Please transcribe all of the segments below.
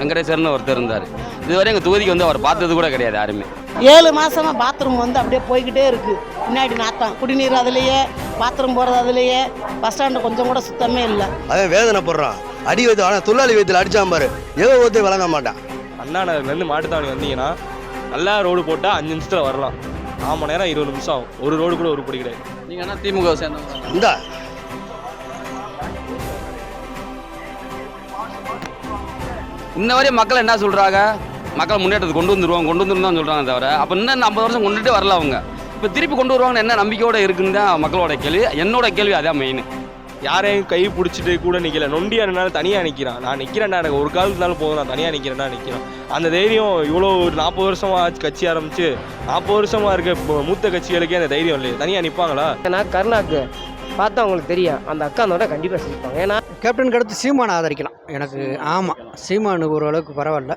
வெங்கடேஸ்வரன் ஒருத்தர் இருந்தார். இதுவரை எங்கள் தொகுதிக்கு வந்து அவர் பார்த்தது கூட கிடையாது யாருமே. 7 மாதமாக பாத்ரூம் வந்து அப்படியே போய்கிட்டே இருக்குது. பின்னாடி நாத்தம், குடிநீர் அதுலேயே, பாத்ரூம் போகிறது அதுலேயே, பஸ் ஸ்டாண்டு கொஞ்சம் கூட சுத்தமே இல்லை. அதே வேதனை போடுறான். அடி வைத்து ஆனால் தொழிலாளி வைத்தில் அடித்தான் பாரு, ஏதோ ஒருத்தர் வழங்க மாட்டான். அண்ணா நகர்லேருந்து மாட்டுத்தாவணி வந்தீங்கன்னா நல்லா ரோடு போட்டால் 5 நிமிஷத்தில் வரலாம். 4 மணி நேரம் 20 நிமிஷம் ஆகும். ஒரு ரோடு கூட உருப்படி கிடையாது. நீங்கள் என்ன திமுக சேர்ந்தவங்க? இந்த இன்ன வரையும் மக்கள் என்ன சொல்கிறாங்க, மக்கள் முன்னேற்றத்தை கொண்டு வந்துருவோம் தான் சொல்கிறாங்க தவிர, அப்போ இன்னும் 50 வருஷம் கொண்டுகிட்டே வரல அவங்க. இப்போ திருப்பி கொண்டு வருவாங்கன்னு என்ன நம்பிக்கையோடு இருக்குன்னு தான் மக்களோட கேள்வி. என்னோட கேள்வி அதான் மெயின். யாரையும் கை பிடிச்சிட்டு கூட நிற்கல. நொண்டியாருனால தனியாக நிற்கிறான். நான் நிற்கிறேன்டா, எனக்கு ஒரு காலத்துனாலும் போதும், நான் தனியாக நிற்கிறேன்னா நிற்கிறான். அந்த தைரியம் இவ்வளோ ஒரு 40 வருஷமாக கட்சி ஆரம்பித்து 40 வருஷமாக இருக்க மூத்த கட்சிகளுக்கே அந்த தைரியம் இல்லையே. தனியாக நிற்பாங்களா? ஏன்னா கருணாக்கு பார்த்தா அவங்களுக்கு தெரியும், அந்த அக்கானோட கண்டிப்பாக சிரிப்பாங்க. ஏன்னா கேப்டனுக்கு அடுத்து சீமானை ஆதரிக்கலாம் எனக்கு. ஆமாம், சீமானு ஓரளவுக்கு பரவாயில்ல.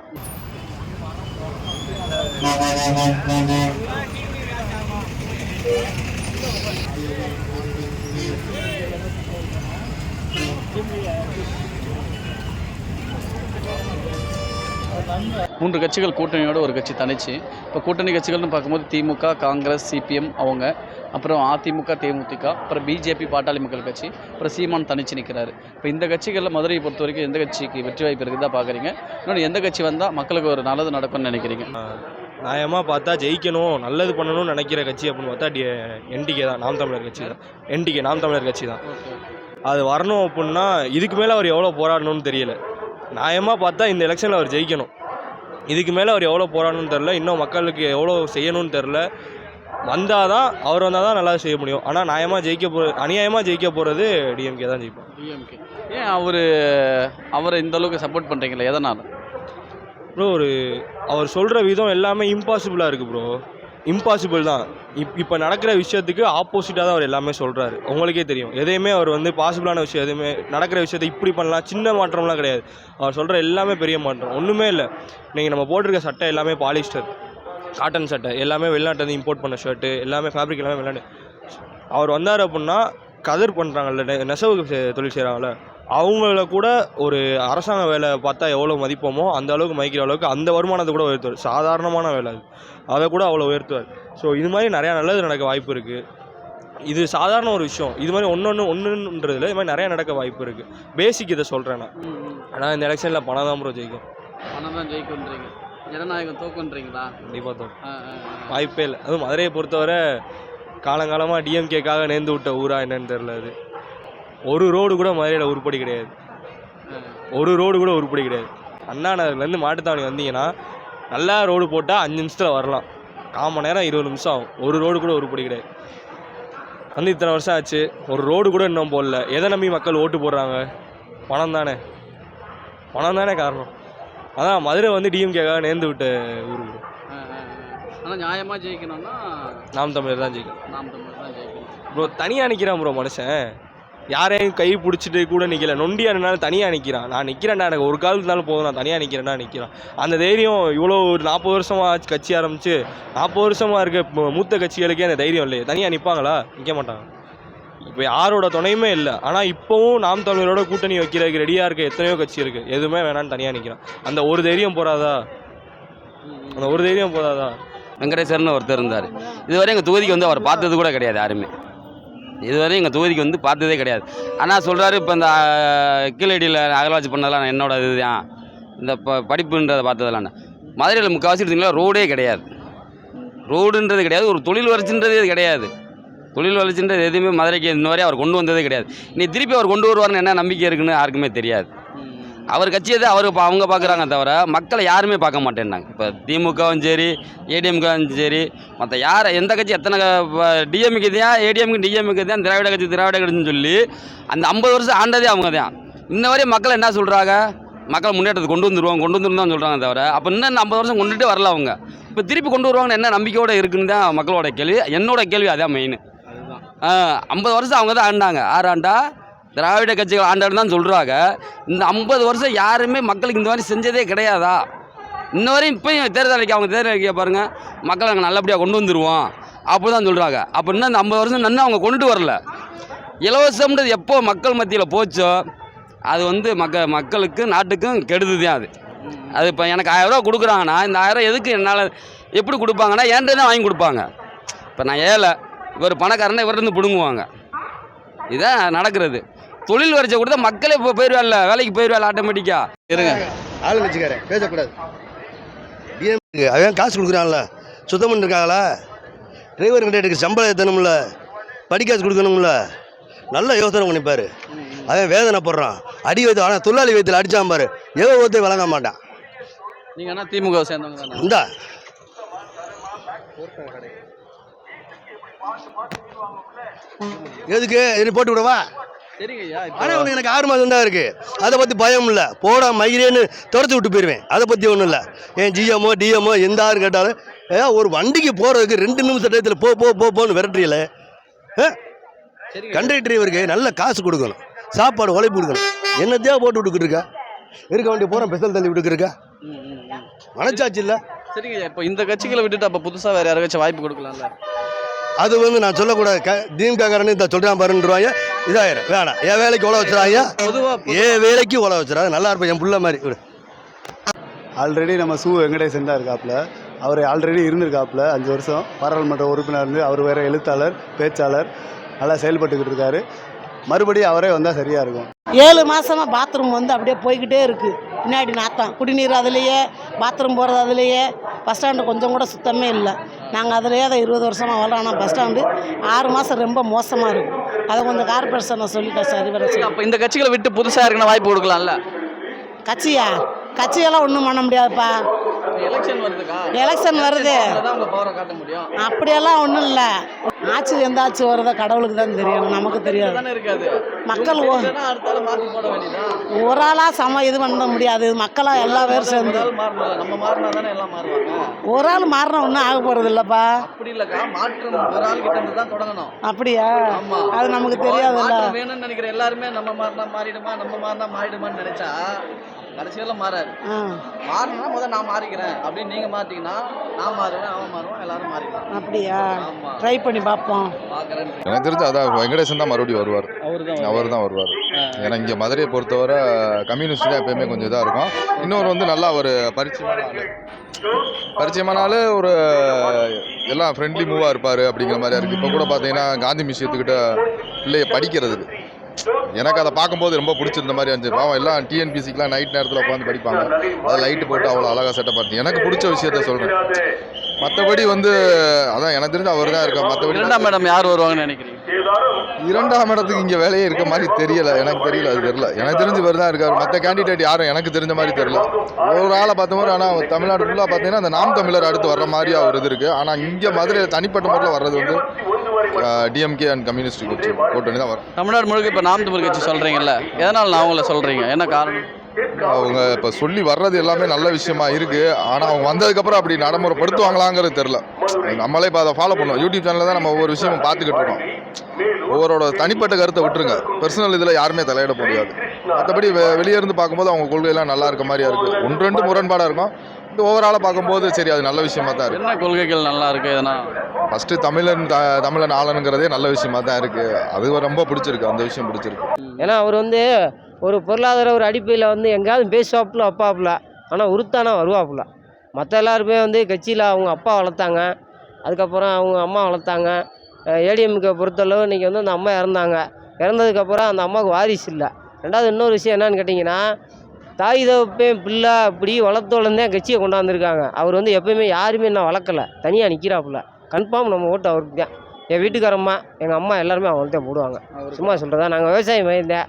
மூன்று கட்சிகள் கூட்டணியோட ஒரு கட்சி தனிச்சு. இப்போ கூட்டணி கட்சிகள்னு பார்க்கும்போது திமுக, காங்கிரஸ், சிபிஎம் அவங்க, அப்புறம் அதிமுக, தேமுதிக, அப்புறம் பிஜேபி, பாட்டாளி மக்கள் கட்சி, அப்புறம் சீமான் தனிச்சு நிற்கிறாரு. இப்போ இந்த கட்சிகளில் மதுரையை பொறுத்த வரைக்கும் எந்த கட்சிக்கு வெற்றி வாய்ப்பு இருக்குதா பார்க்குறீங்க? இன்னொன்று எந்த கட்சி வந்தால் மக்களுக்கு ஒரு நல்லது நடக்கும்னு நினைக்கிறீங்க? நியாயமாக பார்த்தா ஜெயிக்கணும், நல்லது பண்ணணும்னு நினைக்கிற கட்சி அப்படின்னு பார்த்தா என்டிகே தான், நாம் தமிழர் கட்சி தான். என்டிகே நாம் தமிழர் கட்சி தான். அது வரணும் அப்படின்னா இதுக்கு மேலே அவர் எவ்வளோ போராடணும்னு தெரியல. நியாயமாக பார்த்தா இந்த எலெக்ஷனில் அவர் ஜெயிக்கணும். இதுக்கு மேலே அவர் எவ்வளோ போராடணும்னு தெரில, இன்னும் மக்களுக்கு எவ்வளோ செய்யணும்னு தெரில. வந்தால் தான், அவர் வந்தால் தான் நல்லா செய்ய முடியும். ஆனால் அநியாயமாக ஜெயிக்க போகிறது டிஎம்கே தான் ஜெயிப்போம். டிஎம்கே ஏன் அவரை இந்த அளவுக்கு சப்போர்ட் பண்ணுறீங்களா? எதனால் ப்ரோ? அவர் சொல்கிற விதம் எல்லாமே இம்பாசிபிளாக இருக்குது ப்ரோ. இம்பாசிபிள் தான். இப்போ நடக்கிற விஷயத்துக்கு ஆப்போசிட்டாக தான் அவர் எல்லாமே சொல்கிறாரு. உங்களுக்கே தெரியும், எதையுமே அவர் வந்து பாசிபிளான விஷயம் எதுவுமே நடக்கிற விஷயத்தை இப்படி பண்ணலாம், சின்ன மாற்றம்லாம் கிடையாது. அவர் சொல்கிற எல்லாமே பெரிய மாற்றம், ஒன்றுமே இல்லை. நீங்கள் நம்ம போட்டிருக்க சட்டை எல்லாமே பாலிஸ்டர் காட்டன் சட்டை, எல்லாமே வெளிநாட்டு இம்போர்ட் பண்ண ஷர்ட்டு, எல்லாமே ஃபேப்ரிக் எல்லாமே வெளிநாட்டு. அவர் வந்தார் அப்படின்னா கதர் பண்ணுறாங்கல்ல, நெசவு தொழில் செய்கிறாங்கல்ல, அவங்கள கூட ஒரு அரசாங்க வேலை பார்த்தா எவ்வளோ மதிப்போமோ அந்த அளவுக்கு மதிக்கிற அளவுக்கு அந்த வருமானத்தை கூட உயர்த்துவார். சாதாரணமான வேலை அது, அதை கூட அவ்வளோ உயர்த்துவார். ஸோ இது மாதிரி நிறையா நல்லது நடக்க வாய்ப்பு இருக்குது. இது சாதாரண ஒரு விஷயம். இது மாதிரி ஒன்றுன்றதுல இது மாதிரி நிறையா நடக்க வாய்ப்பு இருக்குது. பேசிக் இதை சொல்கிறேன் நான். ஆனால் இந்த எலெக்ஷனில் பணம் தான் ப்ரோ ஜெயிக்கும். பணம் தான் ஜெயிக்கும்ன்றீங்க? ஜனநாயகம் தோக்குன்றீங்களா? கண்டிப்பாக தோக்கும், வாய்ப்பே இல்லை. அதுவும் மதுரையை பொறுத்தவரை காலங்காலமாக டிஎம்கேக்காக நேர்ந்து விட்ட ஊரா என்னன்னு தெரில. அது ஒரு ரோடு கூட மதுரையில் உருப்படி கிடையாது. ஒரு ரோடு கூட உருப்படி கிடையாது. அண்ணா நகர்லேருந்து மாட்டுத்தாவணி வந்தீங்கன்னா நல்லா ரோடு போட்டால் 5 நிமிஷத்தில் வரலாம். 4 மணி நேரம் 20 நிமிஷம் ஆகும். ஒரு ரோடு கூட உருப்படி கிடையாது. வந்து இத்தனை வருஷம் ஆச்சு, ஒரு ரோடு கூட இன்னும் போடல. எதை நம்பி மக்கள் ஓட்டு போடுறாங்க? பணம் தானே, பணம் தானே காரணம். அதான் மதுரை வந்து டிஎம்கேக்காக நேர்ந்து விட்ட ஊர். ஆனால் நியாயமாக ஜெயிக்கணும்னா நாம் தமிழர் தான் ஜெயிக்கணும். நாம் தமிழர் தான் ஜெயிக்கணும் ப்ரோ. தனியாக நிற்கிறான் ப்ரோ மனுஷன். யாரையும் கை பிடிச்சிட்டு கூட நிற்கல. நொண்டியாருனால தனியாக நிற்கிறான். நான் நிற்கிறேன்டா, எனக்கு ஒரு காலத்துனாலும் போதும், நான் தனியாக நிற்கிறேன்டா நிற்கிறான். அந்த தைரியம் இவ்வளோ ஒரு 40 வருஷமாக கட்சி ஆரம்பித்து 40 வருஷமாக இருக்க மூத்த கட்சிகளுக்கே அந்த தைரியம் இல்லையே. தனியாக நிற்பாங்களா? நிற்க மாட்டாங்க. இப்போ யாரோட துணையுமே இல்லை. ஆனால் இப்போவும் நாம் தமிழரோட கூட்டணி வைக்கிறதுக்கு ரெடியாக இருக்க எத்தனையோ கட்சி இருக்குது. எதுவுமே வேணான்னு தனியாக நிற்கிறான். அந்த ஒரு தைரியம் போகாதா? அந்த ஒரு தைரியம் போதாதா? வெங்கடேஸ்வரன் ஒருத்தர் இருந்தார். இதுவரை எங்கள் தொகுதிக்கு வந்து அவர் பார்த்தது கூட கிடையாது யாருமே. இதுவரை எங்கள் தொகுதிக்கு வந்து பார்த்ததே கிடையாது. ஆனால் சொல்கிறாரு, இப்போ இந்த கீழடியில் அகழ்வாய்ச்சி பண்ணதெல்லாம் என்னோட இதுதான், இந்த படிப்புன்றதை பார்த்ததெல்லாம். மதுரையில் முக்கால்வாசி எடுத்திங்களா ரோடே கிடையாது. ரோடுன்றது கிடையாது, ஒரு தொழில் வளர்ச்சின்றது கிடையாது. தொழில் வளர்ச்சின்றது எதுவுமே மதுரைக்கு இன்ன வரை அவர் கொண்டு வந்ததே கிடையாது. இனி திருப்பி அவர் கொண்டு வருவார்னு என்ன நம்பிக்கை இருக்குன்னு யாருக்குமே தெரியாது. அவர் கட்சியை தான் அவங்க பார்க்குறாங்க தவிர மக்களை யாருமே பார்க்க மாட்டேன்னாங்க. இப்போ திமுகவும் சரி, ஏடிஎம்கவும் சரி, மற்ற யார் எந்த கட்சி எத்தனை டிஎம்கே தான், ஏடிஎம்க்கு டிஎம்கே தான், திராவிட கட்சின்னு சொல்லி அந்த 50 வருஷம் ஆண்டதே அவங்க தான். இன்ன வரையும் மக்கள் என்ன சொல்கிறாங்க, மக்கள் முன்னேற்றத்தை கொண்டு வந்துருவோம் தான் சொல்கிறாங்க தவிர, அப்போ இன்னும் 50 வருஷம் கொண்டுகிட்டே வரல அவங்க. இப்போ திருப்பி கொண்டு வருவாங்கன்னு என்ன நம்பிக்கையோடு இருக்குன்னு தான் மக்களோட கேள்வி. என்னோட கேள்வி அதான் மெயின். 50 வருஷம் அவங்க தான் ஆண்டாங்க. ஆண்டா திராவிட கட்சிகள் ஆண்டாடு தான் சொல்கிறாங்க. இந்த 50 வருஷம் யாருமே மக்களுக்கு இந்த மாதிரி செஞ்சதே கிடையாதா? இன்ன வரையும் இப்போயும் தேர்தல் அறிக்கை பாருங்கள், மக்களை நாங்கள் நல்லபடியாக கொண்டு வந்துடுவோம் அப்படி தான் சொல்கிறாங்க. அப்போ இன்னும் அந்த 50 வருஷம் நன்னா அவங்க கொண்டு வரல. இலவசம்ன்றது எப்போ மக்கள் மத்தியில் போச்சோ அது வந்து மக்களுக்கு நாட்டுக்கும் கெடுது தான். அது அது இப்போ எனக்கு 1000 ரூபா கொடுக்குறாங்கன்னா இந்த 1000 எதுக்கு என்னால் எப்படி கொடுப்பாங்கன்னா என்கிட்ட தான் வாங்கி கொடுப்பாங்க. இப்போ நான் ஏழை, இவர் பணக்காரனை இவர்கிட்ட பிடுங்குவாங்க. இதான் நடக்கிறது. தொழில் வரிசை கொடுத்தா மக்களே இப்போ போயிடுவாள்ல, வேலைக்கு போயிடுவாள் ஆட்டோமேட்டிக்காக. இருங்க. ஆளுங்கட்சிக்காரன் பேசக்கூடாது. டிஎம்கே அவன் காசு கொடுக்குறான்ல, சுத்தம் பண்ணிருக்காங்களா, டிரைவர் கண்டக்டருக்கு சம்பளம் ஏற்றணும்ல, படிக்காசு கொடுக்கணும்ல, நல்ல யோசனை பண்ணிப்பார். அவன் வேதனை போடுறான், அடி வைத்து. ஆனால் தொழிலாளி வயத்தில் அடித்தான் பாரு, எவ்வளோ ஓத்தை வழங்க மாட்டான். நீங்கள் என்ன திமுக சேர்ந்தவங்க தானே? இந்தா எதுக்கு இது போட்டு விடவா? சரிங்க ஐயா. ஆனால் ஒன்று எனக்கு 6 மாதம் தான் இருக்குது, அதை பற்றி பயம் இல்லை. போடா மயிரேன்னு துரத்து விட்டு போயிடுவேன், அதை பற்றி ஒன்றும் இல்லை. என் ஜிஎம்ஓ டிஎம்ஓ எந்த ஆறு கேட்டாலும் ஒரு வண்டிக்கு போகிறதுக்கு 2 நிமிஷம் டயத்தில் போன்னு விரட்டுறீல. கண்டக்டர் இவருக்கு நல்ல காசு கொடுக்கணும், சாப்பாடு உழைப்பு கொடுக்கணும். என்னத்தையா போட்டு விட்டுக்கிட்டு இருக்கா? இருக்க வேண்டிய போகிறோம் ஸ்பெஷல் தள்ளி விட்டுக்கிருக்கா? மனச்சாச்சு இல்லை. சரிங்க ஐயா. இப்போ இந்த கட்சிகளை விட்டுட்டு அப்போ புதுசாக வேறு யாருக்காச்சும் வாய்ப்பு கொடுக்கலாம்ல? அது நான் சொல்லக்கூடாது. திமுக காரனு இந்த சொல்கிறான் பாருன்றாங்க, இதாயிரம் வேணாம். என் வேலைக்கு உழ வச்சுறாங்க, என் வேலைக்கு உழ வச்சுறாங்க. நல்லா இருப்பேன் என் புள்ள மாதிரி. ஆல்ரெடி நம்ம வெங்கடேசன் தான் இருக்காப்புல. அவர் ஆல்ரெடி இருந்திருக்காப்புல 5 வருஷம் பாராளுமன்ற உறுப்பினர் இருந்து. அவர் வேறு எழுத்தாளர், பேச்சாளர், நல்லா செயல்பட்டுக்கிட்டு இருக்காரு. மறுபடியும் அவரே வந்தால் சரியாக இருக்கும். 7 மாதமாக பாத்ரூம் வந்து அப்படியே போய்கிட்டே இருக்குது. பின்னாடி நாத்தம், குடிநீர் அதுலேயே, பாத்ரூம் போகிறது அதுலேயே, பஸ் ஸ்டாண்டு கொஞ்சம் கூட சுத்தமே இல்லை. நாங்கள் அதிலேயே அதை 20 வருஷமாக வளரோம். ஆனால் பஸ் ஸ்டாண்டு 6 மாதம் ரொம்ப மோசமாக இருக்கும். அதை கொஞ்சம் கார்பரேஷனை சொல்லிட்டேன் சரி வர சொல்லி. அப்போ இந்த கட்சிகளை விட்டு புதுசாக இருக்குன்னா வாய்ப்பு கொடுக்கலாம்ல? கட்சியெல்லாம் ஒன்றும் பண்ண முடியாதுப்பா. எலெக்ஷன் வருதுக்கா? எலெக்ஷன் வருது, உங்க பவரை காட்ட முடியும். அப்படியெல்லாம் ஒன்றும் இல்லை. ஆட்சி எந்த ஆட்சி வருதோ கடவுளுக்கு தான் தெரியும், நமக்கு தெரியாது. இருக்காது. மக்கள் ஒரு ஆளாக இது பண்ண முடியாது. மக்களாக எல்லா பேரும் சேர்ந்து நம்ம மாறினா தானே எல்லாம் மாறுவாங்க. ஒரு ஆள் மாறினா ஒன்றும் ஆக போகிறது இல்லைப்பா. அப்படி இல்லைக்கா, மாற்றம் ஒரு ஆள் கிட்ட இருந்து தான் தொடங்கணும். அப்படியா? அது நமக்கு தெரியாதுல்ல. வேணும்னு நினைக்கிற எல்லாருமே நம்ம மாறினா மாறிடுமா, நம்ம மாறினா மாறிடுமான்னு நினைச்சா கடைசியெல்லாம் மாறாது. மாறினா முதல்ல நான் மாறிக்கிறேன் அப்படின்னு நீங்க மாட்டீங்கன்னா நான் மாறுவேன், அவன் மாறுவான், எல்லாரும் மாறிக்கலாம். அப்படியா? ட்ரை பண்ணி பார்ப்போம். எனக்கு தெரிஞ்சு அதான் வெங்கடேசன் தான் மறுபடியும் வருவார். அவர் தான் வருவார். ஏன்னா இங்கே மதுரையை பொறுத்தவரை கம்யூனிஸ்ட் தான் எப்பயுமே கொஞ்சம் இதாக இருக்கும். இன்னொரு நல்லா ஒரு பரிச்சயமான ஆள், ஒரு எல்லாம் ஃப்ரெண்ட்லி மூவாக இருப்பார் அப்படிங்கிற மாதிரியா இருக்குது. இப்போ கூட பார்த்தீங்கன்னா காந்தி மியூசியத்துக்கிட்ட பிள்ளைய படிக்கிறதுக்கு எனக்கு அதை பார்க்கும்போது ரொம்ப பிடிச்சிருந்த மாதிரி இருந்துச்சு. பாவம் எல்லாம் டிஎன்பிசிக்கெலாம் நைட் நேரத்தில் உட்காந்து படிப்பாங்க, அதை லைட்டு போட்டு அவ்வளோ அழகாக செட்டப் பண்ணி எனக்கு பிடிச்ச விஷயத்த சொல்கிறேன். மற்றபடி அதான் எனக்கு தெரிஞ்சு அவர் தான் இருக்கா. மற்றபடி 2ஆம் இடம் யார் வருவாங்கன்னு நினைக்கிறீங்க? 2ஆம் இடத்துக்கு இங்கே வேலையே இருக்க மாதிரி தெரியல, எனக்கு தெரியல. அது தெரியல, எனக்கு தெரிஞ்சு இவர் தான் இருக்கார். மற்ற கேண்டிடேட் யாரும் எனக்கு தெரிஞ்ச மாதிரி தெரியல. ஒரு ஆளை பார்த்த மாதிரி. ஆனால் தமிழ்நாடு ஃபுல்லாக பார்த்தீங்கன்னா அந்த நாம் தமிழர் அடுத்து வர்ற மாதிரி அவர் இது இருக்குது. ஆனால் இங்கே மதுரையில் தனிப்பட்ட முறையில் வர்றது டிஎம்கே அண்ட் கம்யூனிஸ்ட் கூட்டணி தான் வரும். தமிழ்நாடு முழுக்க இப்போ நாம் தமிழ் கட்சி சொல்கிறீங்கல்ல, எதனால் நான் அவங்கள சொல்கிறீங்க, என்ன காரணம்? அவங்க இப்போ சொல்லி வர்றது எல்லாமே நல்ல விஷயமா இருக்குது. ஆனால் அவங்க வந்ததுக்கப்புறம் அப்படி நடைமுறைப்படுத்துவாங்களாங்கிறது தெரில. நம்மளே இப்போ அதை ஃபாலோ பண்ணுவோம். யூடியூப் சேனலில் தான் நம்ம ஒவ்வொரு விஷயமும் பார்த்துக்கிட்டு இருக்கோம். ஒவ்வொருவரோட தனிப்பட்ட கருத்தை விட்டுருங்க, பர்சனல் இதில் யாருமே தலையிட முடியாது. மற்றபடி வெளியே இருந்து பார்க்கும்போது அவங்க கொள்கையெல்லாம் நல்லா இருக்க மாதிரியா இருக்குது. 1-2 முரண்பாடாக இருக்கும். இந்த ஓவராலாக பார்க்கும்போது சரி, அது நல்ல விஷயமா தான் இருக்குது. என்ன கொள்கைகள் நல்லா இருக்குது? எதனா ஃபஸ்ட்டு தமிழன் ஆளனுங்கிறதே நல்ல விஷயமா தான் இருக்குது. அது ரொம்ப பிடிச்சிருக்கு, அந்த விஷயம் பிடிச்சிருக்கு. ஏன்னா அவர் ஒரு பொருளாதார ஒரு அடிப்படையில் எங்கேயாவது பேசுவாப்புல அப்பாப்புல, ஆனால் உருத்தானா வருவாப்புல. மற்ற எல்லாருமே கட்சியில் அவங்க அப்பா வளர்த்தாங்க, அதுக்கப்புறம் அவங்க அம்மா வளர்த்தாங்க. ஏடிஎம்கே பொறுத்தளவு இன்றைக்கி அந்த அம்மா இறந்ததுக்கப்புறம் அந்த அம்மாவுக்கு வாரிசு இல்லை. ரெண்டாவது இன்னொரு விஷயம் என்னன்னு கேட்டிங்கன்னா, தாய் தகப்பன் பிள்ளை அப்படி வளர்த்தோலந்தே கட்சியை கொண்டாந்துருக்காங்க. அவர் எப்பயுமே யாருமே என்ன வளர்க்கலை, தனியாக நிற்கிறாப்புல. கன்ஃபார்ம் நம்ம ஓட்டு அவருக்கு தான். என் வீட்டுக்காரம்மா, எங்கள் அம்மா எல்லாருமே அவங்கள்ட்ட போடுவாங்க. சும்மா சொல்கிறதா, நாங்கள் விவசாயம் மையந்தேன்,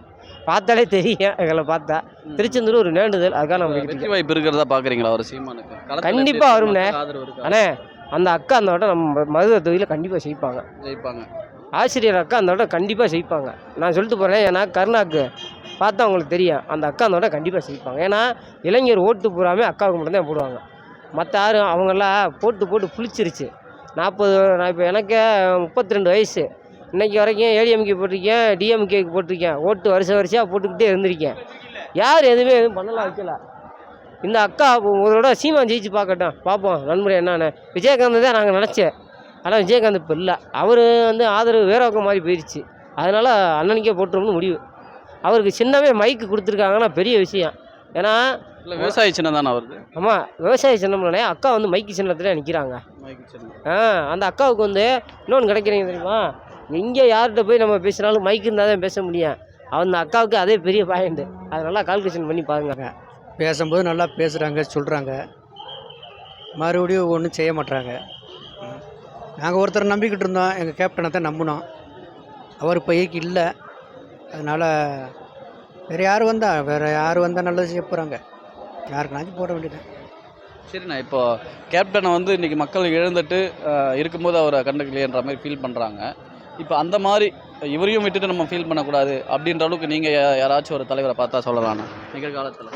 பார்த்தாலே தெரியும். எங்களை பார்த்தா திருச்செந்தூர் ஒரு வேண்டுதல். அதுக்காக நம்ம வெற்றி வாய்ப்பு இருக்கிறதா பார்க்குறீங்களா? ஒரு சீமானுக்கு கண்டிப்பாக வரும்ண்ணே. அண்ணே, அந்த அக்கா அந்த வட்டம் நம்ம மதுரை தொகுதியில் கண்டிப்பாக ஜெயிப்பாங்க. ஆசிரியர் அக்கா அந்த வட்டம் கண்டிப்பாக ஜெயிப்பாங்க. நான் சொல்லிட்டு போகிறேன். ஏன்னா கருணாக்கு பார்த்தா அவங்களுக்கு தெரியும், அந்த அக்கா அந்த வட்டம் கண்டிப்பாக ஜெயிப்பாங்க. ஏன்னா இளைஞர் ஓட்டு பூராமே அக்காவுக்கு மட்டும்தான் போடுவாங்க. மற்ற யாரும் அவங்கெல்லாம் போட்டு புளிச்சிருச்சு. 40 நான் இப்போ எனக்கே 32 வயசு. இன்றைக்கி வரைக்கும் ஏடிஎம்கே போட்டிருக்கேன், டிஎம்கேக்கு போட்டிருக்கேன். ஓட்டு வரிசையாக போட்டுக்கிட்டே இருந்திருக்கேன். யார் எதுவும் பண்ணலாம் வைக்கல. இந்த அக்கா உங்களோட சீமான் ஜெயிச்சு பார்ப்போம் நன்முறை என்னன்னு. விஜயகாந்த் தான் நாங்கள் நினச்சேன், ஆனால் விஜயகாந்த் இப்போ இல்லை. அவர் ஆதரவு வேற பக்கம் மாதிரி போயிடுச்சு. அதனால் அண்ணனுக்கே போட்டுரும்னு முடிவு. அவருக்கு சின்னவே மைக்கு கொடுத்துருக்காங்கன்னா பெரிய விஷயம். ஏன்னா இல்லை விவசாய சின்னம் தானே வருது ஆமாம் விவசாய சின்னம்லனே அக்கா வந்து மைக்கு சின்னத்தில் நிற்கிறாங்க. அந்த அக்காவுக்கு வந்து இன்னொன்று கிடைக்கிறீங்க தெரியுமா, எங்கே யார்கிட்ட போய் நம்ம பேசினாலும் மைக்கு இருந்தால் தான் பேச முடியும். அந்த அக்காவுக்கு அதே பெரிய பாயிண்ட்டு. அதை நல்லா கால்குலேஷன் பண்ணி பாருங்க. பேசும்போது நல்லா பேசுகிறாங்க, சொல்கிறாங்க, மறுபடியும் ஒன்றும் செய்ய மாட்றாங்க. நாங்கள் ஒருத்தர் நம்பிக்கிட்டு இருந்தோம், எங்கள் கேப்டனை தான் நம்பினோம். அவர் இப்போதைக்கு இல்லை. அதனால் வேறு யார் வந்தால் நல்லது செய்ய போகிறாங்க. யாருக்குனாச்சும் போட வேண்டியது. சரிண்ணா, இப்போ கேப்டனை வந்து இன்றைக்கி மக்கள் இழந்துட்டு இருக்கும்போது அவரை கண்டுக்கலையன்ற மாதிரி ஃபீல் பண்ணுறாங்க. இப்போ அந்த மாதிரி இவரையும் விட்டுட்டு நம்ம ஃபீல் பண்ணக்கூடாது அப்படின்ற அளவுக்கு நீங்கள் யாராச்சும் ஒரு தலைவரை பார்த்தா சொல்லலாண்ணா நிகழ்காலத்தில்?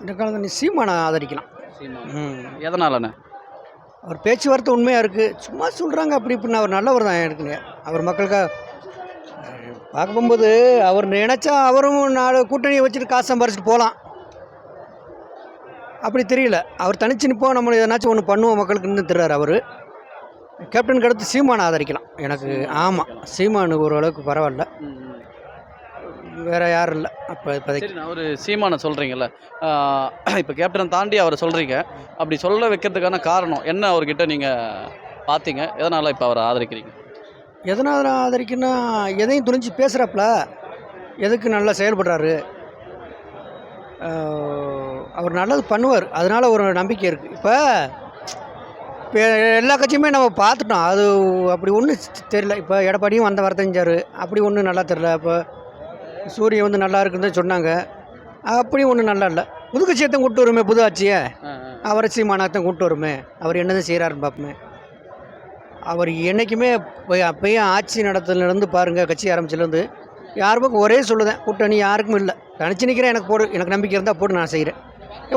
இந்த காலத்தில் நீ சீமானை ஆதரிக்கலாம். எதனாலண்ணே? அவர் பேச்சுவார்த்தை உண்மையாக இருக்குது. சும்மா சொல்கிறாங்க அப்படி இப்படின்னு. அவர் நல்லவர் தான் இருக்குங்க. அவர் மக்களுக்காக பார்க்க போகும்போது அவர் நினச்சா அவரும் 4 கூட்டணியை வச்சுட்டு காசு சம்பாரிச்சிட்டு போகலாம். அப்படி தெரியல. அவர் தனிச்சு நிற்போம், நம்மளை எதனாச்சும் ஒன்று பண்ணுவோம் மக்களுக்குன்னு தெரிறாரு அவர். கேப்டனுக்கு அடுத்து சீமானை ஆதரிக்கலாம் எனக்கு. ஆமாம், சீமானு ஓரளவுக்கு பரவாயில்ல, வேறு யாரும் இல்லை அப்போ இப்போதைக்கு. அவர் சீமானை சொல்கிறீங்கல்ல, இப்போ கேப்டனை தாண்டி அவரை சொல்கிறீங்க. அப்படி சொல்ல வைக்கிறதுக்கான காரணம் என்ன? அவர்கிட்ட நீங்கள் பார்த்தீங்க, எதனால் இப்போ அவரை ஆதரிக்கிறீங்க? எதனால் ஆதரிக்குன்னா, எதையும் துணிஞ்சு பேசுகிறாப்புல, எதுக்கு நல்லா செயல்படுறாரு, அவர் நல்லது பண்ணுவார், அதனால் ஒரு நம்பிக்கை இருக்குது. இப்போ எல்லா கட்சியுமே நம்ம பார்த்துட்டோம், அது அப்படி ஒன்றும் தெரியல. இப்போ எடப்பாடியும் வந்த வர தெரிஞ்சார், அப்படி ஒன்றும் நல்லா தெரில. இப்போ சூரியன் வந்து நல்லா இருக்குன்னு சொன்னாங்க, அப்படி ஒன்றும் நல்லா இல்லை. புது கட்சியத்தான் கூப்பிட்டு வருமே, புது ஆட்சியை அவரை சீமானாத்தான் கூப்பிட்டு வருமே. அவர் என்னதான் செய்கிறாருன்னு பார்ப்போமே. அவர் என்றைக்குமே அப்பயும் ஆட்சி நடத்துலேருந்து பாருங்கள், கட்சி ஆரம்பிச்சிலேருந்து யாருக்கும் ஒரே சொல்லுதேன், கூட்டணி யாருக்கும் இல்லை. தனிச்சு நிற்கிறேன், எனக்கு போடு, எனக்கு நம்பிக்கை இருந்தால் போட்டு நான் செய்கிறேன்.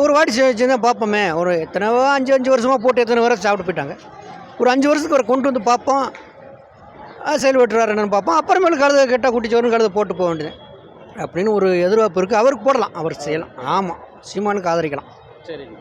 ஒரு வாட்டி செஞ்சுதான் பார்ப்போமே. ஒரு எத்தனைவோ 5 வருஷமாக போட்டு எத்தனை வரை சாப்பிட்டு போயிட்டாங்க. ஒரு 5 வருஷத்துக்கு அவரை கொண்டு வந்து பார்ப்போம், செயல்பட்டுறாரு என்னென்னு பார்ப்போம். அப்புறமேலு கழுத கெட்டால் குட்டி சோறுன்னு கழுத போட்டு போக வேண்டியது அப்படின்னு ஒரு எதிர்பார்ப்பு இருக்குது. அவருக்கு போடலாம், அவர் செய்யலாம். ஆமாம், சீமானுக்கு ஆதரிக்கலாம். சரிங்க.